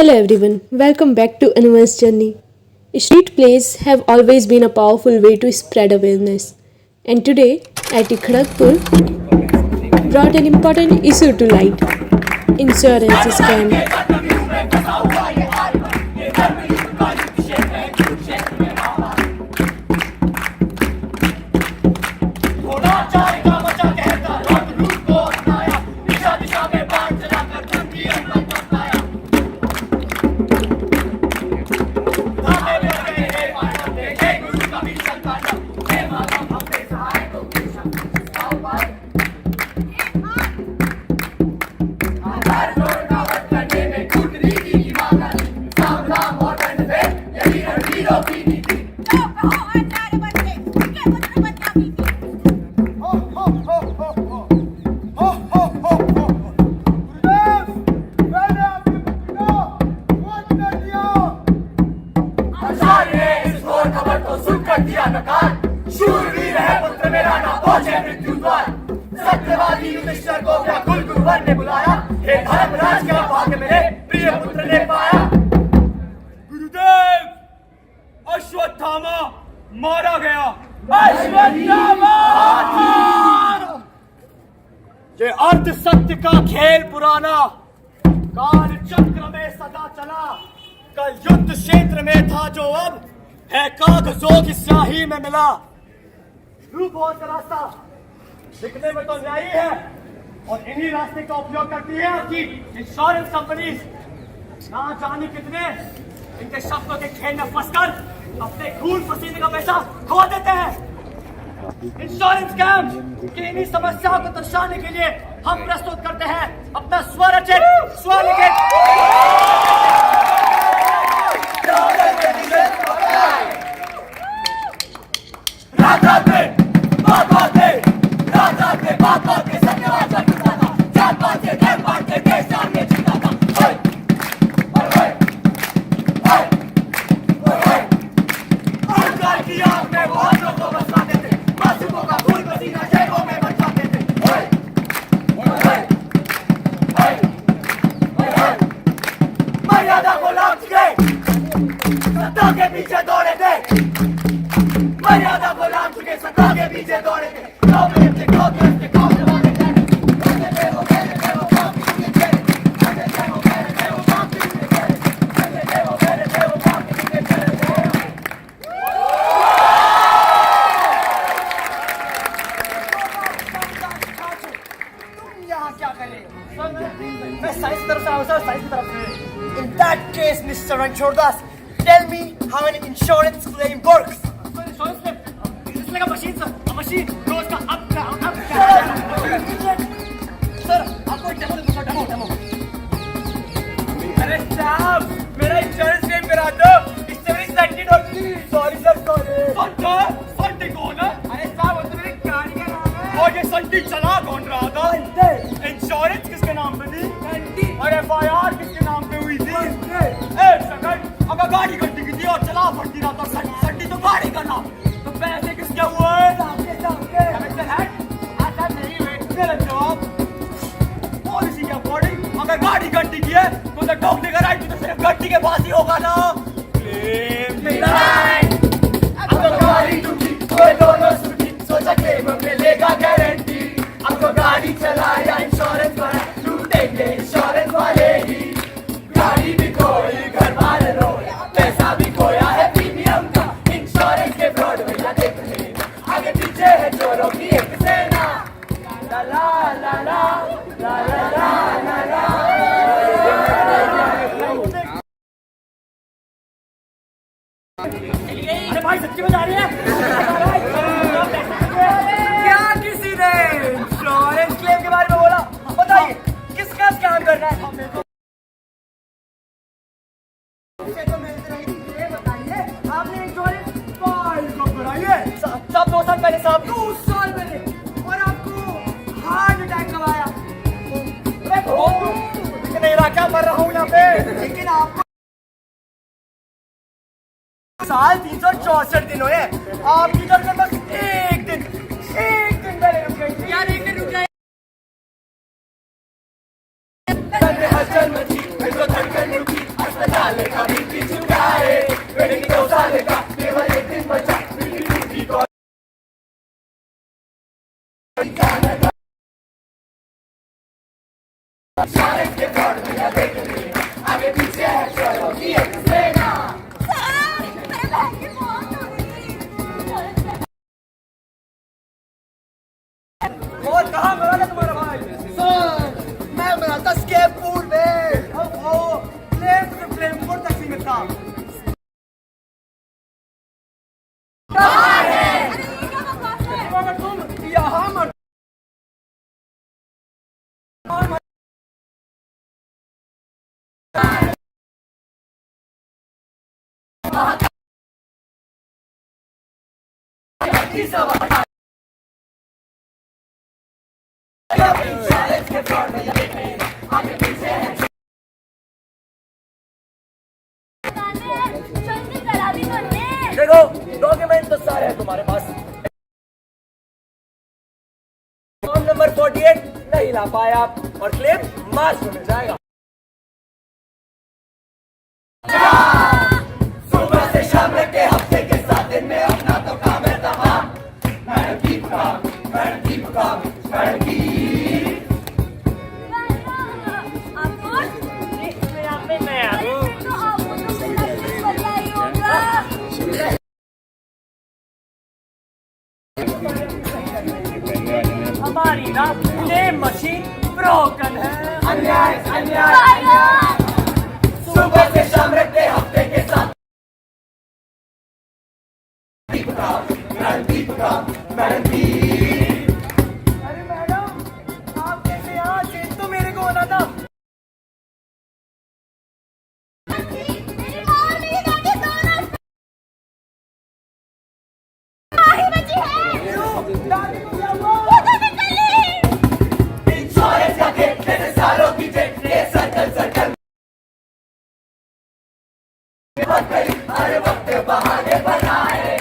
Hello everyone, welcome back to Anyone's Journey. Street plays have always been a powerful way to spread awareness. And today, IIT Kharagpur brought an important issue to light: insurance scam. शूरवीर है पुत्र मेरा ना पहुंचे मृत्यु द्वार सत्यवादी युधिष्ठिर को क्या कुल गुरुवर ने बुलाया हे धर्मराज क्या भाग्य मेरे प्रिय पुत्र ने पाया गुरुदेव अश्वत्थामा मारा गया अश्वत्थामा ये अर्ध सत्य का खेल पुराना काल चक्र में सदा चला कल युद्ध क्षेत्र में था जो अब है कागजों की स्याही में मिला रूप और रास्ता दिखने में तो न्यायी है और इन्हीं रास्ते का उपयोग करती है आपकी इंश्योरेंस कंपनीज ना जाने कितने इनके शब्दों के खेल में फंसकर अपने खून पसीने का पैसा खो देते हैं इंश्योरेंस स्कैम की इन्हीं समस्याओं को दर्शाने के लिए हम प्रस्तुत करते हैं अपना स्वरचित स्वलिखित मर्यादा को लांच के सत्ता के पीछे दौड़े थे मर्यादा को लांच के सत्ता के पीछे दौड़े थे मैं साइंस की तरफ से आया सर साइंस की तरफ से In that case, Mr. Ranchordas, tell me how an insurance claim works. Insurance claim? It's like a machine, sir. A machine goes up, down, up, down. Sir, आपको एक डेमो दूंगा, डेमो. अरे साहब, मेरा insurance claim करा दो. इससे मेरी संटी डॉक्टर. Sorry sir, sorry. संटी कौन है? अरे साहब, वो तो मेरी गाड़ी का नाम है. और ये संटी चला कौन रहा था? इंश्योरेंस किसके नाम पे थी? संटी. और FIR किसके नाम पे हुई थी? एक सेकंड, अगर गाड़ी गड्डी की थी और चला पड़ती रहा तो संटी तो गाड़ी का नाम. तो पैसे किसके हुए? आपके. ऐसा नहीं हुए. मेरा जवाब पॉलिसी के अकॉर्डिंग अगर गाड़ी गड्डी की है तो उसे ठोकने का राइट तो सिर्फ गड्डी के पास ही होगा ना. Claim right. अब तो गाड़ी टूटी कोई दोनों सुखी सोचा क्लेम मिलेगा गारंटी. अब तो गाड़ी चलाया इंश्योरेंस वाला लूटेंगे इंश्योरेंस वाले ही. गाड़ी भी कोई घर बार रोया पैसा भी खोया है प्रीमियम का. इंश्योरेंस के फ्रॉड भैया देख लेना आगे पीछे है चोरों की एक सेना. ला ला ला ला ला ला ला ला. अरे भाई सच्ची में जा रही है क्या? किसी ने इंश्योरेंस क्लेम के बारे में बोला. बताइए किसका स्कैम करना है? आपने इंश्योरेंस कब कराई है? सब 2 साल पहले साहब. 2 साल पहले. और आपको हार्ट अटैक कब आया? मैं इलाका मर रहा हूँ यहाँ पे. लेकिन आपको साल 364 दिन हुए. आपकी गर्दन बस एक दिन पहले रुक गई. यार एक दिन रुक जाए. हलचल मची, धड़कन रुकी. और कहाँ मरा था तुम्हारा भाई? सर, मैं मरा था स्केप पूल में। अब वो फ्लेम से फ्लेम पूल तक सीमित था। अगर तुम यहाँ मर देखो, डॉक्यूमेंट तो सारे हैं तुम्हारे पास। फॉर्म नंबर 48 नहीं ला पाए आप और क्लेम मार्च में मिल जाएगा। सुबह से शाम तक के हफ्ते के 7 दिन में अपना तो काम है तमाम। मैडम की काम, मैडम की काम, मैडम की। हमारी ना क्लेम मशीन ब्रोकन है। अन्याय, अन्याय, अन्याय। सुबह से शाम रखते हफ्ते के साथ। मैडम की। अरे मैडम, आप कैसे यहाँ? चेंज तो मेरे को होना था। हर वक्त बहाने बनाए,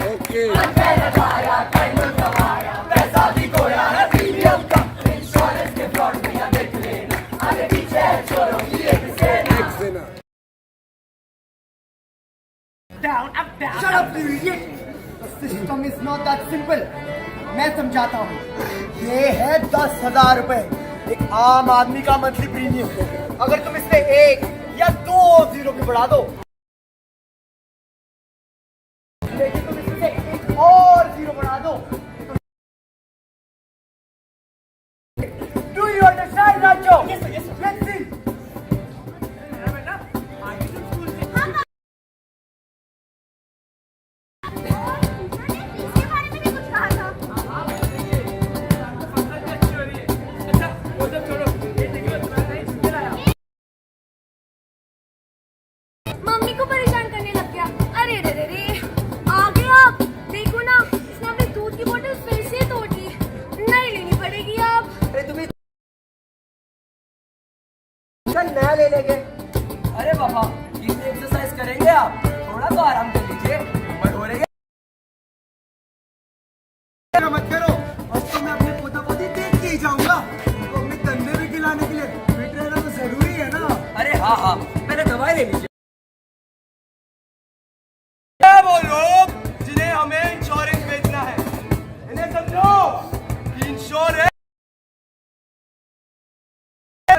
पैसा भी खोया है प्रीमियम का, इंश्योरेंस के फ्रॉड में या देख लेना, आगे पीछे है चोरों की एक सेना। Down, up, down. Shut up, you idiot! The system is not that simple. मैं समझाता हूँ। ये है 10,000 रुपए, एक आम आदमी का मंथली प्रीमियम। अगर तुम इससे 1 या 2 जीरो भी बढ़ा दो, लेकिन तुम इसमें से एक और जीरो बढ़ा दो। Do you understand, Rancho? Yes, sir. Yes, sir. Let's see. Mummy को परेशान करने लग गया। अरे रे रे रे, आ गया आप। देखो ना, इसने अपनी दूध की बोतल फिर से तोड़ दी। नहीं लेनी पड़ेगी अब। अरे तुम्हें नया ले लेंगे। अरे बाबा, इतनी एक्सरसाइज करेंगे आप? थोड़ा तो आराम कर लीजिए, उम्र हो रही है। मत करो, अब तो मैं अपने पोता पोती देख के ही जाऊंगा। उनको अपने कंधे भी खिलाने के लिए फिट रहना तो जरूरी है ना। अरे हाँ हाँ, मैंने दवाई ले लीजिए। क्या वो लोग जिन्हें हमें इंश्योरेंस बेचना है, इन्हें समझो कि इंश्योरेंस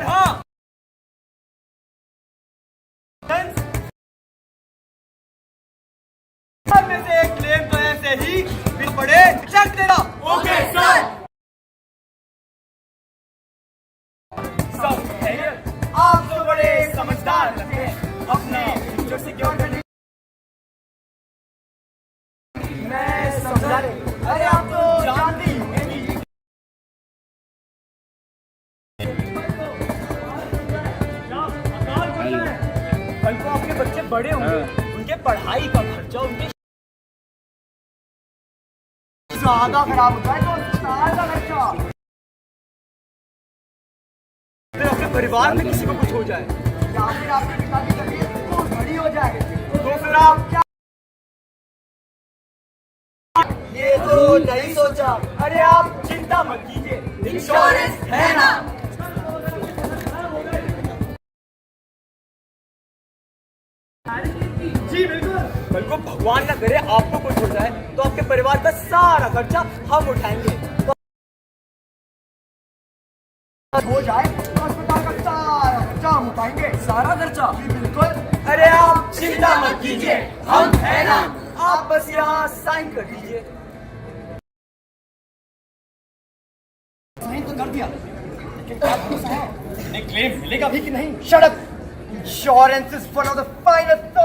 हाँ में से एक क्लेम तो ऐसे ही बिल पड़े चेक देना। Okay sir. सब आप तो बड़े समझदार लगते हैं अपने फ्यूचर सिक्योर करने। मैं समझा रही। अरे आप तो जानती हैं कि कल को आपके बच्चे बड़े होंगे, उनके पढ़ाई का खर्चा उनके ज्यादा खराब होता है तो ज्यादा खर्चा। फिर अपने परिवार में किसी को कुछ हो जाए या फिर आपके पिता की तबीयत बहुत बड़ी हो जाए तो फिर आप क्या? ये तो नहीं सोचा। अरे आप चिंता मत कीजिए, इंश्योरेंस है ना। जी बिल्कुल। कल को भगवान ना करे आपको कुछ हो जाए तो आपके परिवार का सारा खर्चा हम उठाएंगे। तो हो जाए तो अस्पताल का सारा खर्चा हम उठाएंगे। सारा खर्चा? जी बिल्कुल। अरे आप चिंता मत कीजिए, हम है ना। आप बस यहाँ साइन कर दीजिए। साइन तो कर दिया, लेकिन क्या भरोसा है इन्हें क्लेम मिलेगा भी कि नहीं? Shut up. Insurance is one of the finest.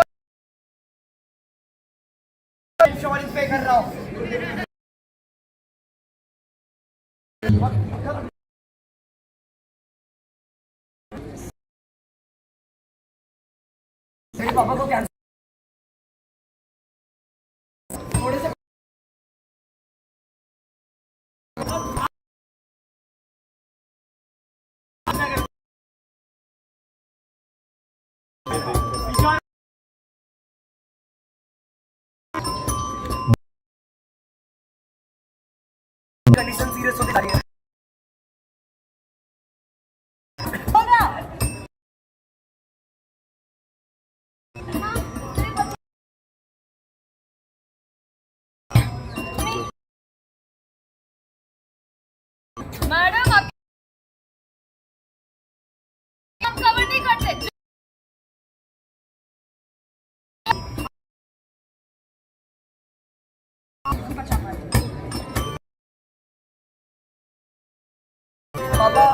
Insurance पे कर रहा हूँ। मेरे पापा को कैंसर थोड़े से कंडीशन सीरियस होती जा रही है। मैडम आप कवर नहीं करते। पापा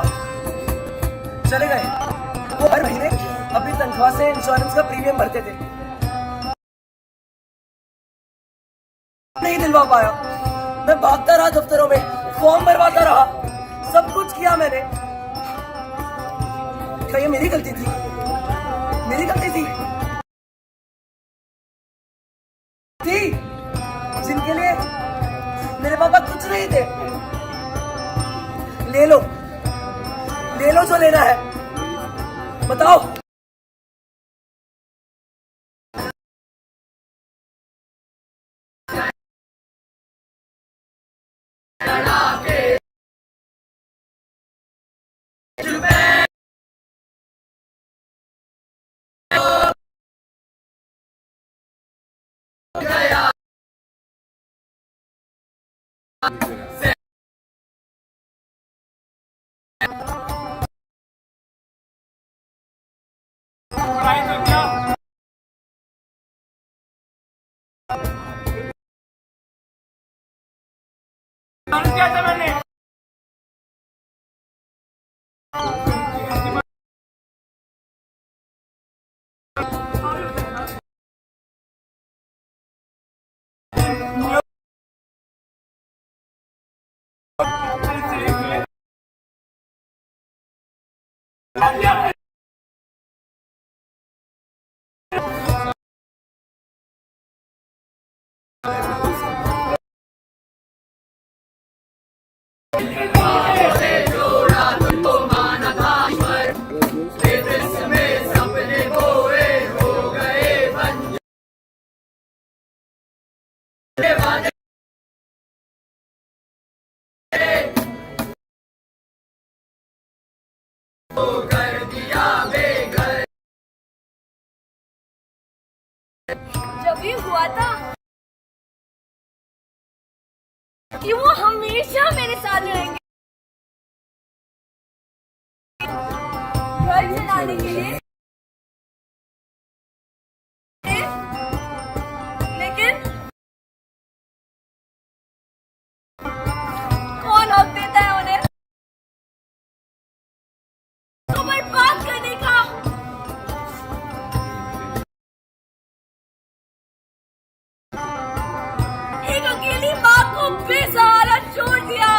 चले गए। वो हर महीने अपनी तनख्वाह से इंश्योरेंस का प्रीमियम भरते थे। नहीं दिलवा पाया। मैं भागता रहा दफ्तरों में, फॉर्म भरवाता रहा, सब कुछ किया मैंने। क्या ये मेरी गलती थी? मेरी गलती थी जिनके लिए मेरे पापा कुछ नहीं थे। ले लो जो लेना है, बताओ। क्या था मैंने? जब ये हुआ था कि वो हमेशा मेरे साथ रहेंगे घर चलाने के लिए। लेकिन कौन हक देता है उन्हें तो बर्बाद करने का? एक अकेली माँ को बेसहारा छोड़ दिया।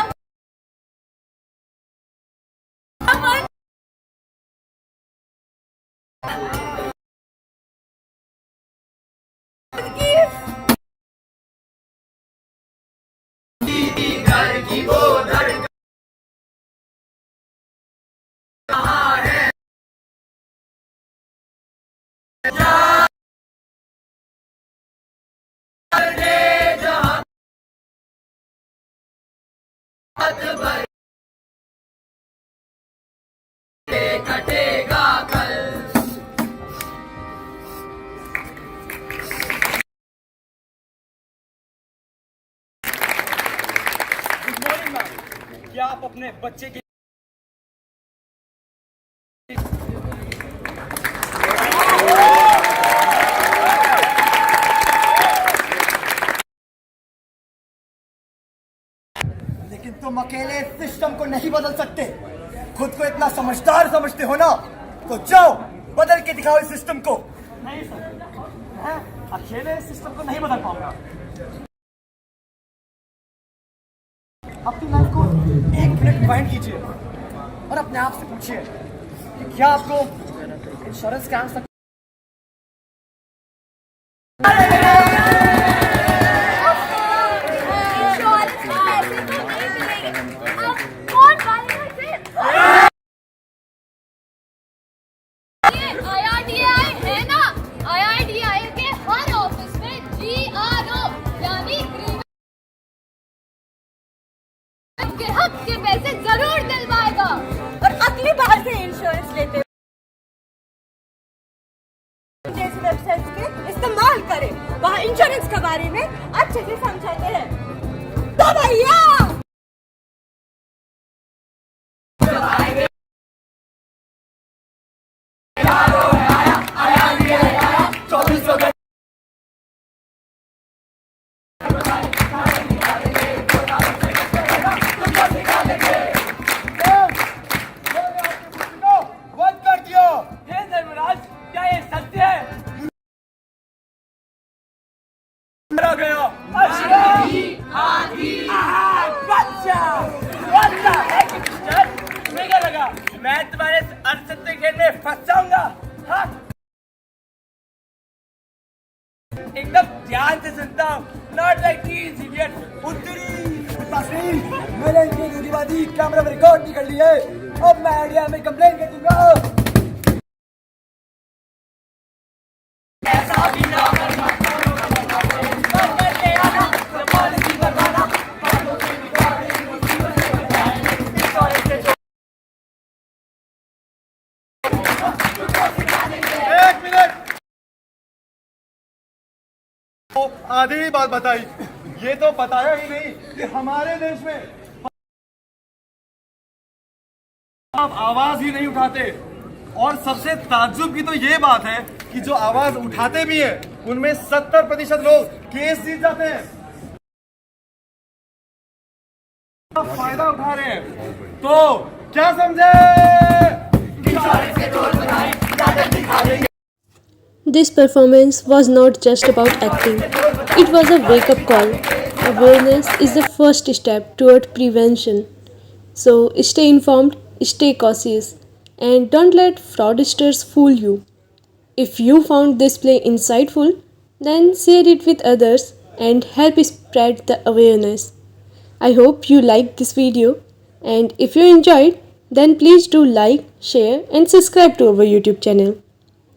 क्या आप अपने बच्चे की लेकिन तुम अकेले इस सिस्टम को नहीं बदल सकते। खुद को इतना समझदार समझते हो ना, तो जाओ बदल के दिखाओ इस सिस्टम को। नहीं सर, मैं अकेले इस सिस्टम को नहीं बदल पाऊंगा। अपनी लाइफ को 1 मिनट वाइंड कीजिए और अपने आप से पूछिए कि क्या आपको इंश्योरेंस स्कैम्स तक IRDAI है ना, IRDAI के हर ऑफिस में GRO यानी ग्राहक के पैसे जरूर दिलवाएगा। और अगली बार से इंश्योरेंस लेते जैसे वेबसाइट्स के इस्तेमाल करें, वहाँ इंश्योरेंस के बारे में अच्छे से समझाते हैं। तो भैया मैं तुम्हारे अनसत्य खेल में फंस जाऊंगा। हाँ? एकदम ध्यान से सुनता हूँ, नॉट लाइक दीस इडियट। उत्तरी मैंने इनकी रूढ़िवादी कैमरा में रिकॉर्ड नहीं कर ली है। अब मैं आइडिया में कंप्लेन कर दूंगा। आधी ही बात बताई, ये तो बताया ही नहीं कि हमारे देश में आप आवाज ही नहीं उठाते। और सबसे ताज्जुब की तो ये बात है कि जो आवाज उठाते भी हैं उनमें 70% लोग केस जीत जाते हैं। आप फायदा उठा रहे हैं तो क्या समझे? This performance was not just about acting, it was a wake up call. Awareness is the first step toward prevention. So stay informed, stay cautious, and don't let fraudsters fool you. If you found this play insightful, then share it with others and help spread the awareness. I hope you liked this video, and if you enjoyed, then please do like, share, and subscribe to our YouTube channel.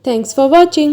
Thanks for watching.